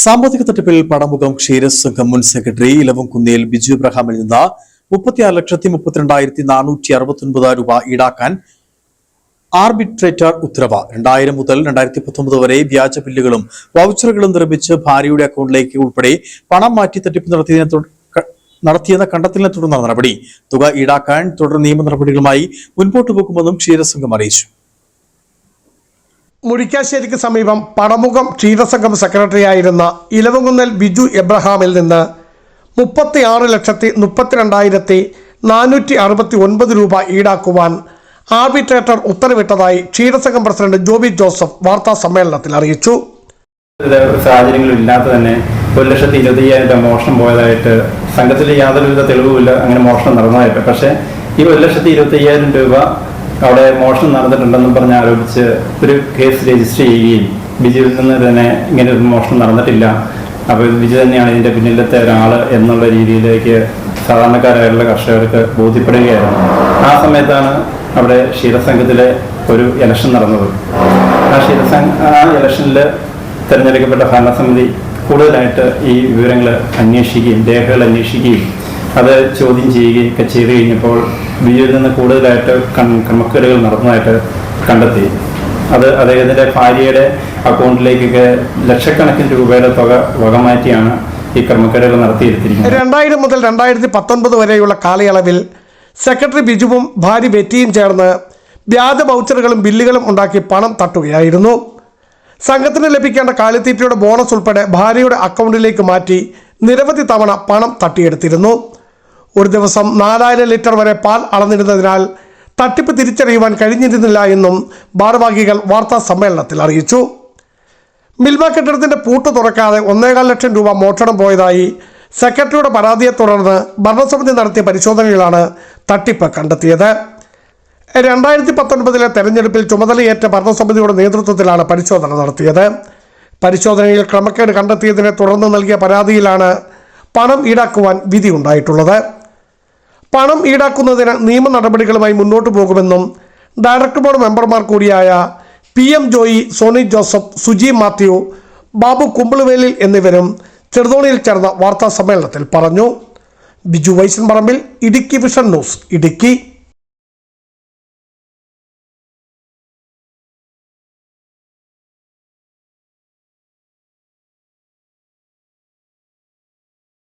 സാമ്പത്തിക തട്ടിപ്പിൽ പണമുഖം ക്ഷീരസംഘം മുൻ സെക്രട്ടറി ഇലവംകുന്നിൽ ബിജു ഇബ്രാഹിമിൽ നിന്ന് 36,32,469 രൂപ ഈടാക്കാൻ ആർബിട്രേറ്റർ ഉത്തരവ്. 2000 മുതൽ 2019 വരെ വ്യാജ ബില്ലുകളും വൗച്ചറുകളും നിർമ്മിച്ച് ഭാര്യയുടെ അക്കൗണ്ടിലേക്ക് ഉൾപ്പെടെ പണം മാറ്റി തട്ടിപ്പ് നടത്തിയെന്ന കണ്ടെത്തലിനെ തുടർന്ന നടപടി. തുക ഈടാക്കാൻ തുടർ നിയമ നടപടികളുമായി മുൻപോട്ടു പോകുമെന്നും ക്ഷീരസംഘം അറിയിച്ചു. മുരിക്കാശ്ശേരിക്ക് സമീപം പടമുഖം ക്ഷീരസംഘം സെക്രട്ടറിയായിരുന്ന ഇലവംകുന്നൽ ബിജു എബ്രഹാമിൽ നിന്ന് 36,32,469 രൂപ ഈടാക്കുവാൻ ആർബിട്രേറ്റർ ഉത്തരവിട്ടതായി ക്ഷീരസംഘം പ്രസിഡന്റ് ജോബി ജോസഫ് വാർത്താ സമ്മേളനത്തിൽ അറിയിച്ചു. സാഹചര്യങ്ങളില്ലാതെ തന്നെ 1,25,000 രൂപ മോഷണം പോയതായിട്ട് സംഘത്തിൽ യാതൊരുവിധ തെളിവുമില്ല, അങ്ങനെ മോഷണം നടന്നതായിട്ട്. പക്ഷേ ഈ 1,25,000 രൂപ അവിടെ മോഷണം നടന്നിട്ടുണ്ടെന്നും പറഞ്ഞ് ആരോപിച്ച് ഒരു കേസ് രജിസ്റ്റർ ചെയ്യുകയും ബിജുവിൽ നിന്ന് തന്നെ ഇങ്ങനെ ഒരു മോഷണം നടന്നിട്ടില്ല, അപ്പോൾ ബിജു തന്നെയാണ് ഇതിൻ്റെ പിന്നിലത്തെ ഒരാൾ എന്നുള്ള രീതിയിലേക്ക് സാധാരണക്കാരായിട്ടുള്ള കർഷകർക്ക് ബോധ്യപ്പെടുകയായിരുന്നു. ആ സമയത്താണ് അവിടെ ക്ഷീരസംഘത്തിലെ ഒരു ഇലക്ഷൻ നടന്നത്. ആ ഇലക്ഷനിൽ തിരഞ്ഞെടുക്കപ്പെട്ട ഭരണസമിതി കൂടുതലായിട്ട് ഈ വിവരങ്ങൾ അന്വേഷിക്കുകയും രേഖകൾ അന്വേഷിക്കുകയും അത് ചോദ്യം ചെയ്യുകയും ഒക്കെ ചെയ്ത് കഴിഞ്ഞപ്പോൾ ബിജുവിൽ നിന്ന് കൂടുതലായിട്ട് ക്രമക്കേടുകൾ നടന്നതായിട്ട് കണ്ടെത്തി. അത് അദ്ദേഹത്തിൻ്റെ ഭാര്യയുടെ അക്കൗണ്ടിലേക്കൊക്കെ ലക്ഷക്കണക്കിന് രൂപയുടെ തുക വകമാറ്റിയാണ് ഈ ക്രമക്കേടുകൾ നടത്തിയിരുത്തിയിരിക്കുന്നത്. 2000 മുതൽ 2019 വരെയുള്ള കാലയളവിൽ സെക്രട്ടറി ബിജുവും ഭാര്യ ബെറ്റിയും ചേർന്ന് വ്യാജ വൗച്ചറുകളും ബില്ലുകളും ഉണ്ടാക്കി പണം തട്ടുകയായിരുന്നു. സംഘത്തിന് ലഭിക്കേണ്ട കാലിത്തീറ്റയുടെ ബോണസ് ഉൾപ്പെടെ ഭാര്യയുടെ അക്കൗണ്ടിലേക്ക് മാറ്റി നിരവധി തവണ പണം തട്ടിയെടുത്തിരുന്നു. ഒരു ദിവസം 4000 ലിറ്റർ വരെ പാൽ അളന്നിരുന്നതിനാൽ തട്ടിപ്പ് തിരിച്ചറിയുവാൻ കഴിഞ്ഞിരുന്നില്ല എന്നും ഭാരവാഹികൾ വാർത്താ സമ്മേളനത്തിൽ അറിയിച്ചു. മിൽമ കെട്ടിടത്തിന്റെ പൂട്ട് തുറക്കാതെ 1.25 ലക്ഷം രൂപ മോഷണം പോയതായി സെക്രട്ടറിയുടെ പരാതിയെ തുടർന്ന് ഭരണസമിതി നടത്തിയ പരിശോധനയിലാണ് തട്ടിപ്പ് കണ്ടെത്തിയത്. 2019 തെരഞ്ഞെടുപ്പിൽ ചുമതലയേറ്റ ഭരണസമിതിയുടെ നേതൃത്വത്തിലാണ് പരിശോധന നടത്തിയത്. പരിശോധനയിൽ ക്രമക്കേട് കണ്ടെത്തിയതിനെ തുടർന്ന് നൽകിയ പരാതിയിലാണ് പണം ഈടാക്കുവാൻ വിധി ഉണ്ടായിട്ടുള്ളത്. പണം ഈടാക്കുന്നതിന് നിയമ നടപടികളുമായി മുന്നോട്ട് പോകുമെന്നും ഡയറക്ടർ ബോർഡ് മെമ്പർമാർ കൂടിയായ PM Joy, Sony Joseph, Suji Mathew, Babu Kumbiluvelil എന്നിവരും ചെറുതോണിയിൽ ചേർന്ന വാർത്താ സമ്മേളനത്തിൽ പറഞ്ഞു. Biju Vaishan Parambil, Idukki vision news, Idukki.